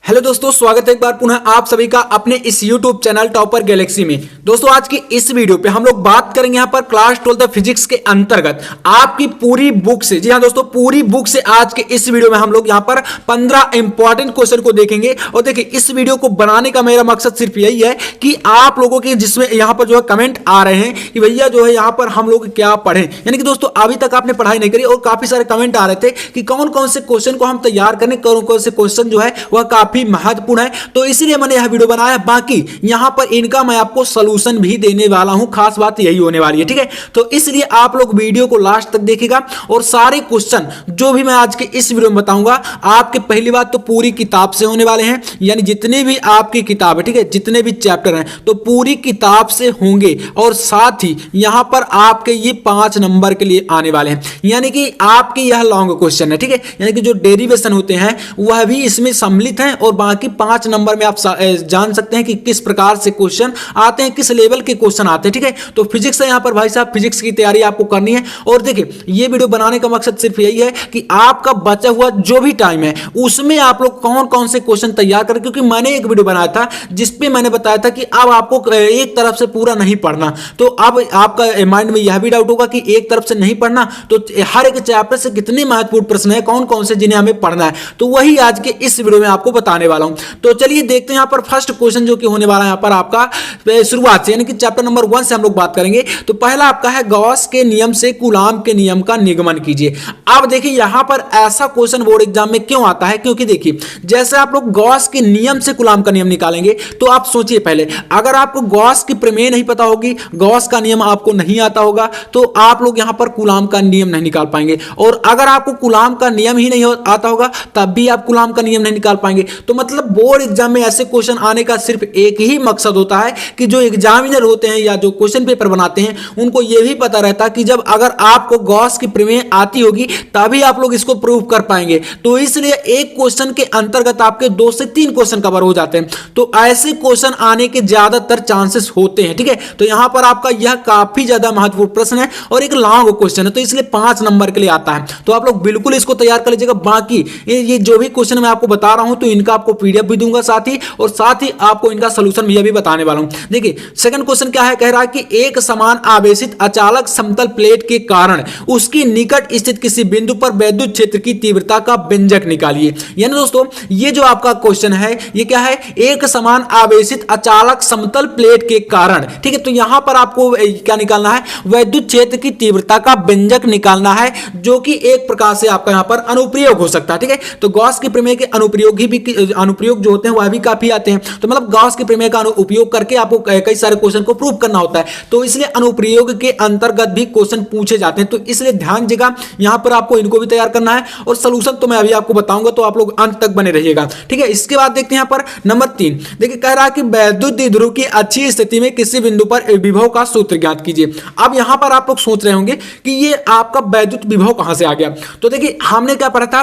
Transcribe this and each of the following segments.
Hello दोस्तों, स्वागत है एक बार पुनः आप सभी का अपने इस YouTube चैनल टॉपर गैलेक्सी में। दोस्तों आज की इस वीडियो पे हम लोग बात करेंगे यहाँ पर क्लास 12 फिजिक्स के अंतर्गत आपकी पूरी बुक से। जी हाँ दोस्तों, पूरी बुक से आज के इस वीडियो में हम लोग यहाँ पर 15 इंपॉर्टेंट क्वेश्चन को देखेंगे। और देखिए, इस वीडियो को बनाने का मेरा मकसद सिर्फ यही है कि आप लोगों के जिसमें यहाँ पर जो है कमेंट आ रहे हैं कि भैया जो है यहाँ पर हम लोग क्या पढ़ें, यानी कि दोस्तों अभी तक आपने पढ़ाई नहीं करी और काफी सारे कमेंट आ रहे थे कि कौन कौन से क्वेश्चन को हम तैयार करें, कौन कौन से क्वेश्चन जो है वह काफी महत्वपूर्ण है। तो इसीलिए मैंने यह वीडियो बनाया। बाकी यहां पर इनका मैं आपको सॉल्यूशन भी देने वाला हूं, खास बात यही होने वाली है, ठीक है। तो इसलिए आप लोग वीडियो को लास्ट तक देखिएगा और सारे क्वेश्चन जो भी मैं आज के इस वीडियो में बताऊंगा आपके पहली बात तो पूरी किताब से होने वाले हैं, यानी जितने भी आपकी किताब है, ठीक है, जितने भी चैप्टर हैं तो पूरी किताब से होंगे। और साथ ही यहां पर आपके ये 5 नंबर के लिए आने वाले हैं, यानी कि आपके यह लॉन्ग क्वेश्चन है, ठीक है, यानी कि जो डेरिवेशन होते हैं वह भी इसमें सम्मिलित हैं। और बाकी 5 नंबर में आप जान सकते हैं कि किस प्रकार से क्वेश्चन आते हैं, किस लेवल के क्वेश्चन आते हैं, ठीक है। तो फिजिक्स है, यहां पर भाई साहब फिजिक्स की तैयारी आपको करनी है। और देखिए, ये वीडियो बनाने का मकसद सिर्फ यही है कि आपका बचा हुआ जो भी टाइम है उसमें आप लोग कौन कौन से क्वेश्चन तैयार करें, क्योंकि मैंने एक वीडियो बनाया था जिसपे मैंने बताया था कि अब आपको एक तरफ से पूरा नहीं पढ़ना। तो अब आपका माइंड में यह भी डाउट होगा कि एक तरफ से नहीं पढ़ना तो हर एक चैप्टर से कितने महत्वपूर्ण प्रश्न है, कौन कौन से जिन्हें हमें पढ़ना है, तो वही आज के इस वीडियो में आपको बताने वाला हूं। तो चलिए देखते हैं यहाँ पर फर्स्ट क्वेश्चन जो कि होने वाला है यहाँ पर आपका शुरुआत से, यानी कि चैप्टर नंबर 1 से हम लोग बात करेंगे। तो पहला आपका है गॉस के नियम से कूलाम के नियम का निगमन कीजिए। अब देखिए यहाँ पर ऐसा क्वेश्चन बोर्ड एग्जाम में क्यों आता है, क्योंकि देखिए जैसे आप लोग गॉस के नियम से कूलाम का नियम निकालेंगे तो आप सोचिए पहले, अगर आपको गॉस की प्रमेय नहीं पता होगी, गॉस का नियम आपको नहीं आता होगा तो आप लोग यहाँ पर कूलाम का नियम नहीं निकाल पाएंगे। और अगर आपको कूलाम का नियम ही नहीं आता होगा तब भी आप कूलाम का नियम नहीं निकाल पाएंगे। तो मतलब बोर्ड एग्जाम में ऐसे क्वेश्चन आने का सिर्फ एक ही मकसद होता है कि जो एग्जामिनर होते हैं या जो क्वेश्चन पेपर बनाते हैं उनको यह भी पता रहता है कि जब अगर आपको गॉस की प्रमेय आती होगी तभी आप लोग इसको प्रूव कर पाएंगे। तो इसलिए एक क्वेश्चन के अंतर्गत आपके 2 से 3 क्वेश्चन कवर हो जाते हैं। तो ऐसे क्वेश्चन आने के ज्यादातर चांसेस होते हैं, ठीक है। तो यहां पर आपका यह काफी ज्यादा महत्वपूर्ण प्रश्न है और एक लॉन्ग क्वेश्चन है, तो इसलिए 5 नंबर के लिए आता है। तो आप लोग बिल्कुल इसको तैयार कर लीजिएगा। बाकी ये जो भी क्वेश्चन मैं आपको बता रहा हूं तो इनका आपको पीडीएफ भी दूंगा साथ ही, और साथ ही आपको इनका सॉल्यूशन भी बताने वाला हूं। देखिए सेकंड क्वेश्चन क्या है, कह रहा है कि एक समान आवेशित अचालक समतल प्लेट के कारण उसकी निकट स्थित किसी बिंदु पर वैद्युत क्षेत्र की तीव्रता का व्यंजक निकालिए। यानी दोस्तों ये जो आपका क्वेश्चन है ये क्या है, एक समान आवेशित अचालक समतल प्लेट के कारण, ठीक है। तो यहां पर आपको क्या निकालना है, वैद्युत क्षेत्र की तीव्रता का व्यंजक निकालना है, जो कि एक प्रकार से आपका यहां पर अनुप्रयोग हो सकता है, ठीक है। तो गॉस की प्रमेय के अनुप्रयोग जो होते हैं वह भी काफी आते हैं। तो मतलब गॉस की प्रमेय का उपयोग करके आपको कई सारे क्वेश्चन को प्रूव करना होता है, तो इसलिए अनुप्रयोग के अंतर्गत भी क्वेश्चन पूछे जाते हैं। तो इसलिए ध्यान दीजिएगा, यहां पर आपको इनको भी तैयार करना है और सॉल्यूशन तो मैं अभी आपको बताऊंगा, तो आप लोग अंत तक बने रहिएगा, ठीक है। इसके बाद देखते हैं यहां पर नंबर 3। देखिए कह रहा है कि वैद्युत द्विध्रुव की अच्छी स्थिति में किसी बिंदु पर विभव का सूत्र ज्ञात कीजिए। अब यहां पर आप लोग सोच रहे होंगे कि ये आपका वैद्युत विभव कहां से आ गया। तो देखिए हमने क्या पढ़ा था,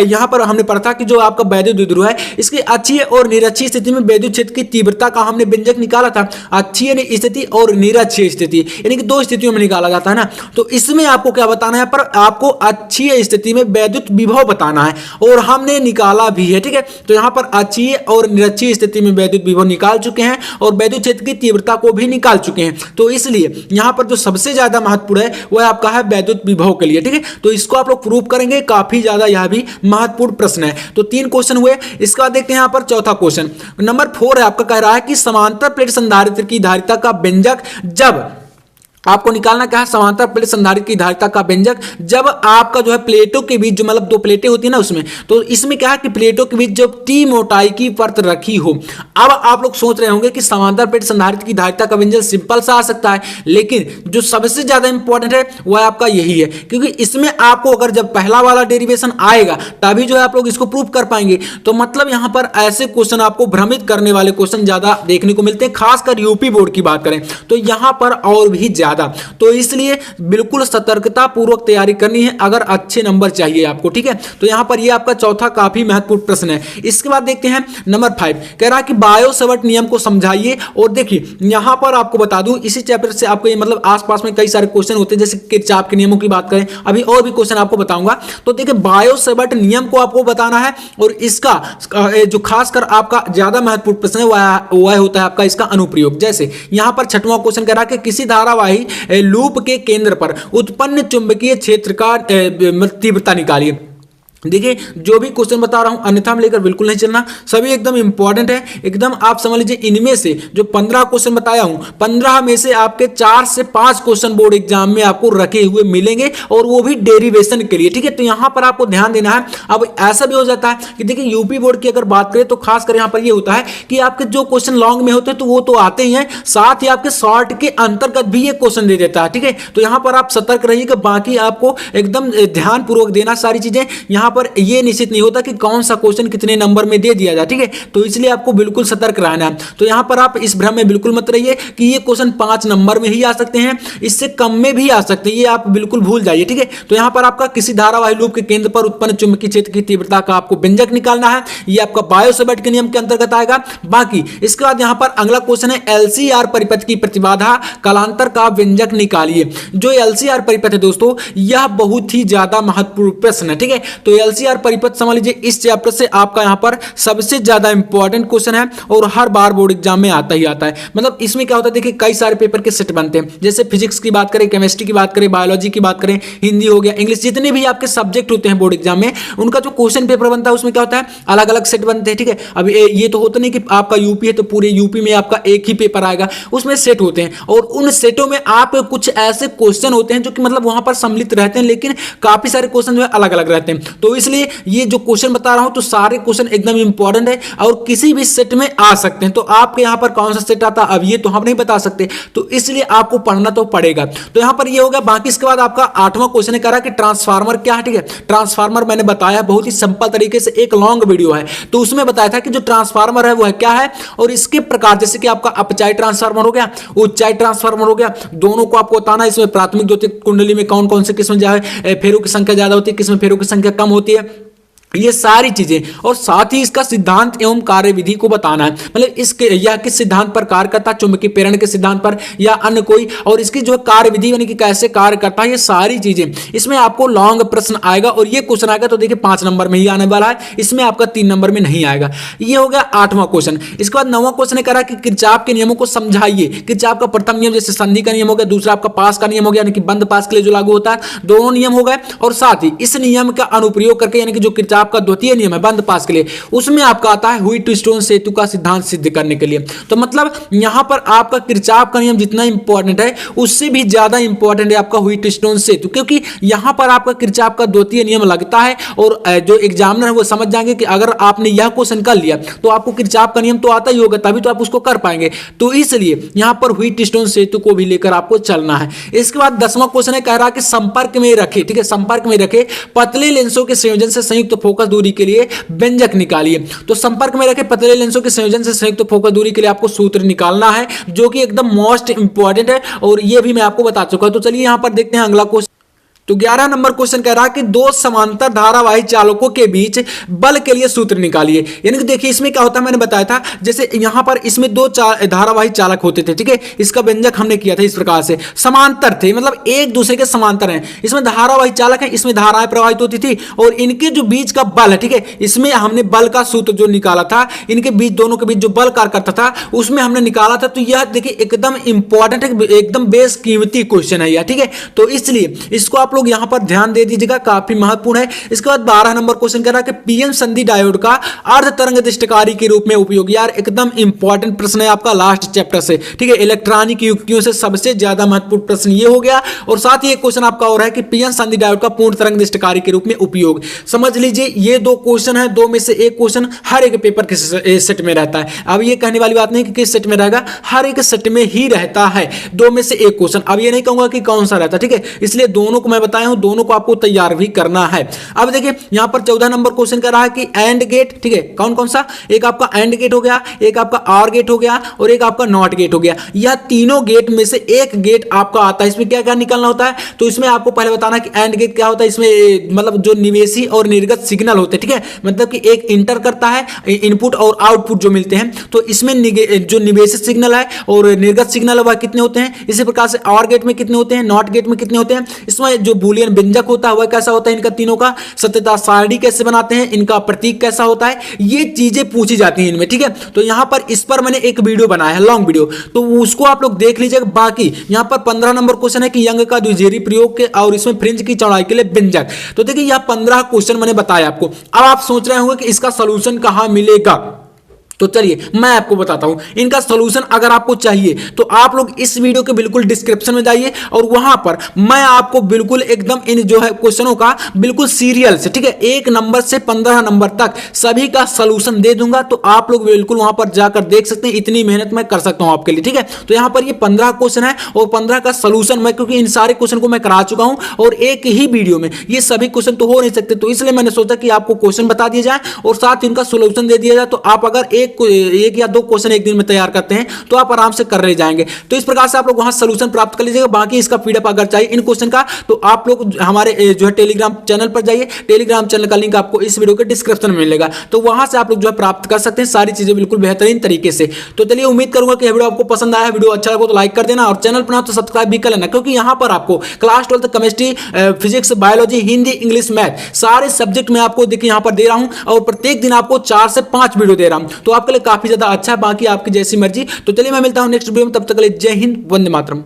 यहां पर हमने पढ़ा था कि जो आपका वैद्युत द्विध्रुव है इसकी अच्छी और निरक्षीय स्थिति में वैद्युत क्षेत्र की तीव्रता का हमने व्यंजक निकाला था। अच्छी स्थिति और निरक्षीय स्थिति, यानी कि 2 स्थितियों में निकाला जाता है ना। तो इसमें आपको क्या बताना है, पर आपको अच्छी स्थिति में वैद्युत विभव बताना है और हमने निकाला भी है, ठीक है। तो यहां पर अच्छी और निरक्षीय स्थिति में वैद्युत विभव निकाल चुके हैं और वैद्युत क्षेत्र की तीव्रता को भी निकाल चुके हैं। तो इसलिए यहां पर जो सबसे ज्यादा महत्वपूर्ण है वह आपका है वैद्युत विभव के लिए, ठीक है। तो इसको आप लोग प्रूव करेंगे, काफी ज्यादा यह भी महत्वपूर्ण प्रश्न है। तो 3 क्वेश्चन हुए। इसके बाद देखते हैं यहां पर चौथा क्वेश्चन नंबर 4 है, आपका कह रहा है कि समांतर प्लेट संधारित्र की धारिता का व्यंजक जब आपको निकालना क्या है, समांतर प्लेट संधारित्र की धारिता का व्यंजक जब आपका जो है प्लेटों के बीच जो मतलब 2 प्लेटें होती है ना उसमें, तो इसमें क्या है कि प्लेटों के बीच जब T मोटाई की परत रखी हो। अब आप लोग सोच रहे होंगे कि समांतर प्लेट संधारित्र की धारिता का व्यंजक सिंपल सा आ सकता है, लेकिन जो सबसे ज्यादा इंपॉर्टेंट है वह आपका यही है, क्योंकि इसमें आपको अगर जब पहला वाला डेरिवेशन आएगा तभी जो है आप लोग इसको प्रूव कर पाएंगे। तो मतलब यहां पर ऐसे क्वेश्चन आपको भ्रमित करने वाले क्वेश्चन ज्यादा देखने को मिलते हैं, खासकर यूपी बोर्ड की बात करें तो यहां पर और भी ज्यादा ज्यादा। तो इसलिए बिल्कुल सतर्कता पूर्वक तैयारी करनी है अगर अच्छे नंबर चाहिए आपको, ठीक है। तो यहां पर ये आपका चौथा काफी महत्वपूर्ण प्रश्न है। इसके बाद देखते हैं नंबर 5, कह रहा है कि बायो-सेवर्ट नियम को समझाइए। और देखिए यहां पर आपको बता दूं इसी चैप्टर से आपको मतलब आसपास में कई सारे क्वेश्चन होते हैं, जैसे किरचॉफ के नियमों की बात करें, अभी और भी क्वेश्चन आपको बताऊंगा। तो देखिए बायो-सेवर्ट नियम को आपको बताना है और इसका जो खासकर आपका ज्यादा महत्वपूर्ण प्रश्न है वह होता है आपका इसका अनुप्रयोग। जैसे यहां पर छठवां क्वेश्चन कह रहा है कि किसी धारावाही लूप के केंद्र पर उत्पन्न चुंबकीय क्षेत्र का तीव्रता निकालिए। देखिए जो भी क्वेश्चन बता रहा हूं अन्यथा में लेकर बिल्कुल नहीं चलना, सभी एकदम इंपॉर्टेंट है। एकदम आप समझ लीजिए इनमें से जो 15 क्वेश्चन बताया हूं 15 में से आपके 4 से 5 क्वेश्चन बोर्ड एग्जाम में आपको रखे हुए मिलेंगे और वो भी डेरिवेशन के लिए, ठीक है। तो यहां पर आपको ध्यान देना है। अब ऐसा भी हो जाता है कि देखिए यूपी बोर्ड की अगर बात करें तो खासकर यहां पर ये होता है कि आपके जो क्वेश्चन लॉन्ग में होते हैं तो वो तो आते ही हैं, साथ ही आपके शॉर्ट के अंतर्गत भी ये क्वेश्चन दे देता है, ठीक है। तो यहां पर आप सतर्क रहिएगा, बाकी आपको एकदम ध्यान पूर्वक देना सारी चीजें। यहां पर यह निश्चित नहीं होता कि कौन सा क्वेश्चन कितने नंबर में दे दिया जाए, ठीक है। तो इसलिए आपको बिल्कुल सतर्क रहना है। तो यहां पर आप इस भ्रम में बिल्कुल मत रहिए कि ये क्वेश्चन 5 नंबर में ही आ सकते हैं, इससे कम में भी आ सकते हैं, ये आप बिल्कुल भूल जाइए, ठीक है। तो यहां पर आपका किसी धारावाही लूप के केंद्र पर उत्पन्न चुंबकीय क्षेत्र की तीव्रता का आपको व्यंजक निकालना है, ये आपका बायो-सेवर्ट के नियम के अंतर्गत आएगा। बाकी इसके बाद यहां पर अगला क्वेश्चन है एलसीआर परिपथ की प्रतिबाधा कालांतर का व्यंजक निकालिए। जो एलसीआर परिपथ है दोस्तों यह बहुत ही ज्यादा महत्वपूर्ण प्रश्न है, ठीक है। तो एलसीआर परिपथ समझ लीजिए इस चैप्टर से आपका यहां पर सबसे ज्यादा इंपॉर्टेंट क्वेश्चन है और हर बार बोर्ड एग्जाम में आता ही आता है। मतलब इसमें क्या होता है देखिए कई सारे पेपर के सेट बनते हैं, जैसे फिजिक्स की बात करें, केमिस्ट्री की बात करें, बायोलॉजी की बात करें, हिंदी हो गया, इंग्लिश, जितने भी आपके सब्जेक्ट होते हैं बोर्ड एग्जाम में उनका जो क्वेश्चन पेपर बनता है उसमें क्या होता है अलग अलग सेट बनते हैं, ठीक है। अब ये तो होता नहीं कि आपका यूपी है तो पूरे यूपी में आपका एक ही पेपर आएगा, उसमें सेट होते हैं और उन सेटों में आप कुछ ऐसे क्वेश्चन होते हैं जो कि मतलब वहां पर सम्मिलित रहते हैं, लेकिन काफी सारे क्वेश्चन जो है अलग अलग रहते हैं। तो इसलिए ये जो क्वेश्चन बता रहा हूं तो सारे क्वेश्चन एकदम इंपॉर्टेंट है और किसी भी सेट में आ सकते हैं। तो आपके यहां पर कौन सा सेट आता है अब ये तो हम नहीं बता सकते, तो इसलिए आपको पढ़ना तो पड़ेगा। तो यहां पर ये हो गया। बाकी इसके बाद आपका 8वां क्वेश्चन कह रहा है कि ट्रांसफार्मर क्या है, ठीक है। ट्रांसफार्मर मैंने बताया बहुत ही सिंपल तरीके से, एक लॉन्ग वीडियो है तो उसमें बताया था कि जो ट्रांसफार्मर है वो है क्या है और इसके प्रकार, जैसे कि आपका अपचाई ट्रांसफार्मर हो गया, उच्चाई ट्रांसफार्मर हो गया, दोनों को आपको बताना है। इसमें प्राथमिक द्वितीयक कुंडली में कौन कौन से किस्म जो है फेरों की संख्या ज्यादा होती है, किसमें फेरों की संख्या कम होती है, ये सारी चीजें, और साथ ही इसका सिद्धांत एवं कार्यविधि को बताना है। मतलब इसके यह किस सिद्धांत पर कार्य करता है, चुंबकीय प्रेरण के सिद्धांत पर या अन्य कोई, और इसकी जो कार्यविधि यानी कि कैसे कार्य करता है, ये सारी चीजें इसमें आपको लॉन्ग प्रश्न आएगा। और ये क्वेश्चन आएगा तो देखिए 5 नंबर में ही आने वाला है, इसमें आपका 3 नंबर में नहीं आएगा। ये हो गया 8वां क्वेश्चन। इसके बाद 9वां क्वेश्चन कह रहा है कि किरचॉफ के नियमों को समझाइए। किरचॉफ का प्रथम नियम जैसे संधि का नियम हो गया, दूसरा आपका पास का नियम हो गया यानी कि बंद पास के लिए जो लागू होता है, दोनों नियम हो गए। और साथ ही इस नियम का अनुप्रयोग करके यानी कि जो किरचॉफ का द्वितीय नियम है बंद पास के लिए, उसमें आपका आता है व्हीटस्टोन सेतु का सिद्धांत सिद्ध करने के लिए। तो मतलब यहां पर आपका किरचॉफ का नियम जितना इंपॉर्टेंट है उससे भी ज्यादा इंपॉर्टेंट है आपका व्हीटस्टोन सेतु, क्योंकि यहां पर आपका किरचॉफ का द्वितीय नियम लगता है और जो एग्जामिनर है वो समझ जाएंगे कि अगर आपने यह क्वेश्चन कर लिया तो आपको किरचॉफ का नियम तो आता ही होगा, तभी तो आप उसको कर पाएंगे। तो इसलिए यहां पर व्हीटस्टोन सेतु को भी लेकर आपको चलना है। इसके बाद 10वां क्वेश्चन है, कह रहा है कि संपर्क में रखे, ठीक है, संपर्क में रखे पतले लेंसों के संयोजन से संयुक्त फोकस दूरी के लिए व्यंजक निकालिए। तो संपर्क में रखे पतले लेंसों के संयोजन से संयुक्त फोकस दूरी के लिए आपको सूत्र निकालना है, जो कि एकदम मोस्ट इंपॉर्टेंट है और ये भी मैं आपको बता चुका हूं। तो चलिए यहां पर देखते हैं अगला क्वेश्चन। तो 11 नंबर क्वेश्चन कह रहा है कि दो समांतर धारावाही चालकों के बीच बल के लिए सूत्र निकालिए। यानी कि देखिए इसमें क्या होता है, मैंने बताया था जैसे यहां पर इसमें दो धारावाही चालक होते थे, ठीक है। इसका व्यंजक हमने किया था इस प्रकार से, समांतर थे मतलब एक दूसरे के समांतर हैं। इसमें धारावाही चालक है, इसमें धाराएं प्रवाहित होती थी और इनके जो बीच का बल है, ठीक है, इसमें हमने बल का सूत्र जो निकाला था, इनके बीच दोनों के बीच जो बल कार्य करता था उसमें हमने निकाला था। तो यह देखिए एकदम इंपॉर्टेंट है, एकदम बेशकीमती क्वेश्चन है यह, ठीक है। तो इसलिए इसको आप लोग यहां पर ध्यान दे दीजिएगा, काफी महत्वपूर्ण है। इसके बाद 12 नंबर क्वेश्चन कह रहा है कि पीएन संधि डायोड का अर्ध तरंग दिष्टकारी के रूप में उपयोग। यार एकदम इंपॉर्टेंट प्रश्न है आपका लास्ट चैप्टर से, ठीक है। इलेक्ट्रॉनिक युक्तियों से सबसे ज्यादा महत्वपूर्ण प्रश्न ये हो गया। और साथ ही एक क्वेश्चन आपका और है कि पीएन संधि डायोड का पूर्ण तरंग दिष्टकारी के रूप में उपयोग। समझ लीजिए ये दो क्वेश्चन है, दो में से एक क्वेश्चन हर एक पेपर के सेट में रहता है। अब ये कहने वाली बात नहीं कि किस सेट में रहेगा, हर एक सेट में ही रहता है, दो में से एक क्वेश्चन। अब ये नहीं कहूंगा कि कौन सा रहता है, ठीक है, इसलिए दोनों को मैं बताया हूं दोनों को आपको तैयार भी करना है। अब देखिए यहां पर 14 नंबर क्वेश्चन कर रहा है कि एंड गेट, ठीक है, कौन कौन सा, एक आपका एंड गेट हो गया, एक आपका और गेट हो गया और एक आपका नॉट गेट हो गया। यह तीनों गेट में से एक गेट आपका आता है। इसमें क्या क्या निकालना होता है, तो इसमें आपको पहले बताना कि एंड गेट क्या होता है। इसमें मतलब जो निवेशी और निर्गत सिग्नल होते हैं, ठीक है, मतलब कि एक इंटर करता है, इनपुट और आउटपुट जो मिलते हैं, तो इसमें जो निवेशी सिग्नल है और निर्गत सिग्नल है वह कितने होते हैं। इसी प्रकार से और गेट में कितने होते हैं, नॉट गेट में कितने होते हैं। इसमें जो बूलियन व्यंजक होता है वह कैसा होता है, इनका तीनों का सत्यता सारणी कैसे बनाते हैं, इनका प्रतीक कैसा होता है, ये चीजें पूछी जाती हैं इनमें, ठीक है। तो यहां पर इस पर मैंने एक वीडियो बनाया है, लॉन्ग वीडियो, तो उसको आप लोग देख लीजिएगा। बाकी यहां पर 15 नंबर क्वेश्चन है कि यंग का द्विजेरी प्रयोग के और इसमें फ्रिंज की चौड़ाई के लिए व्यंजक। तो देखिए यह 15 क्वेश्चन मैंने बताया आपको। अब आप सोच रहे होंगे कि इसका सॉल्यूशन कहां मिलेगा, तो चलिए मैं आपको बताता हूं इनका सॉल्यूशन। अगर आपको चाहिए तो आप लोग इस वीडियो के बिल्कुल डिस्क्रिप्शन में जाइए और वहां पर मैं आपको बिल्कुल एकदम इन जो है क्वेश्चनों का बिल्कुल सीरियल से, ठीक है, 1 नंबर से 15 नंबर तक सभी का सॉल्यूशन दे दूंगा। तो आप लोग बिल्कुल वहां पर जाकर देख सकते हैं, इतनी मेहनत मैं कर सकता हूं आपके लिए, ठीक है। तो यहां पर ये 15 क्वेश्चन है और 15 का सॉल्यूशन मैं, क्योंकि इन सारे क्वेश्चन को मैं करा चुका हूं और एक ही वीडियो में ये सभी क्वेश्चन तो हो नहीं सकते, तो इसलिए मैंने सोचा कि आपको क्वेश्चन बता दिया जाए और साथ ही इनका सॉल्यूशन दे दिया जाए। तो आप अगर एक या 2 क्वेश्चन एक दिन में तैयार करते हैं तो आप आराम से कर रह जाएंगे। तो इस प्रकार से आप लोग वहां सॉल्यूशन प्राप्त कर लीजिएगा। बाकी इसका पीडीएफ अगर चाहिए इन क्वेश्चन का तो आप लोग हमारे जो है टेलीग्राम चैनल पर जाइए। टेलीग्राम चैनल का लिंक आपको इस वीडियो के डिस्क्रिप्शन में मिलेगा, तो वहां से आप लोग जो है प्राप्त कर सकते हैं सारी चीजें बिल्कुल बेहतरीन तरीके से। तो चलिए उम्मीद करूंगा कि वीडियो आपको पसंद आया। वीडियो अच्छा लगा तो लाइक कर देना और चैनल पर ना तो सब्सक्राइब भी कर लेना, क्योंकि यहां पर आपको class 12 chemistry, physics, biology, Hindi, English, math सारे सब्जेक्ट में आपको देखिए यहां पर दे रहा हूं और प्रत्येक दिन आपको 4 से 5 वीडियो दे रहा हूं, तो आपके लिए काफी ज्यादा अच्छा है। बाकी आपकी जैसी मर्जी। तो चलिए मैं मिलता हूं नेक्स्ट वीडियो में, तब तक के लिए जय हिंद, वंदे मातरम।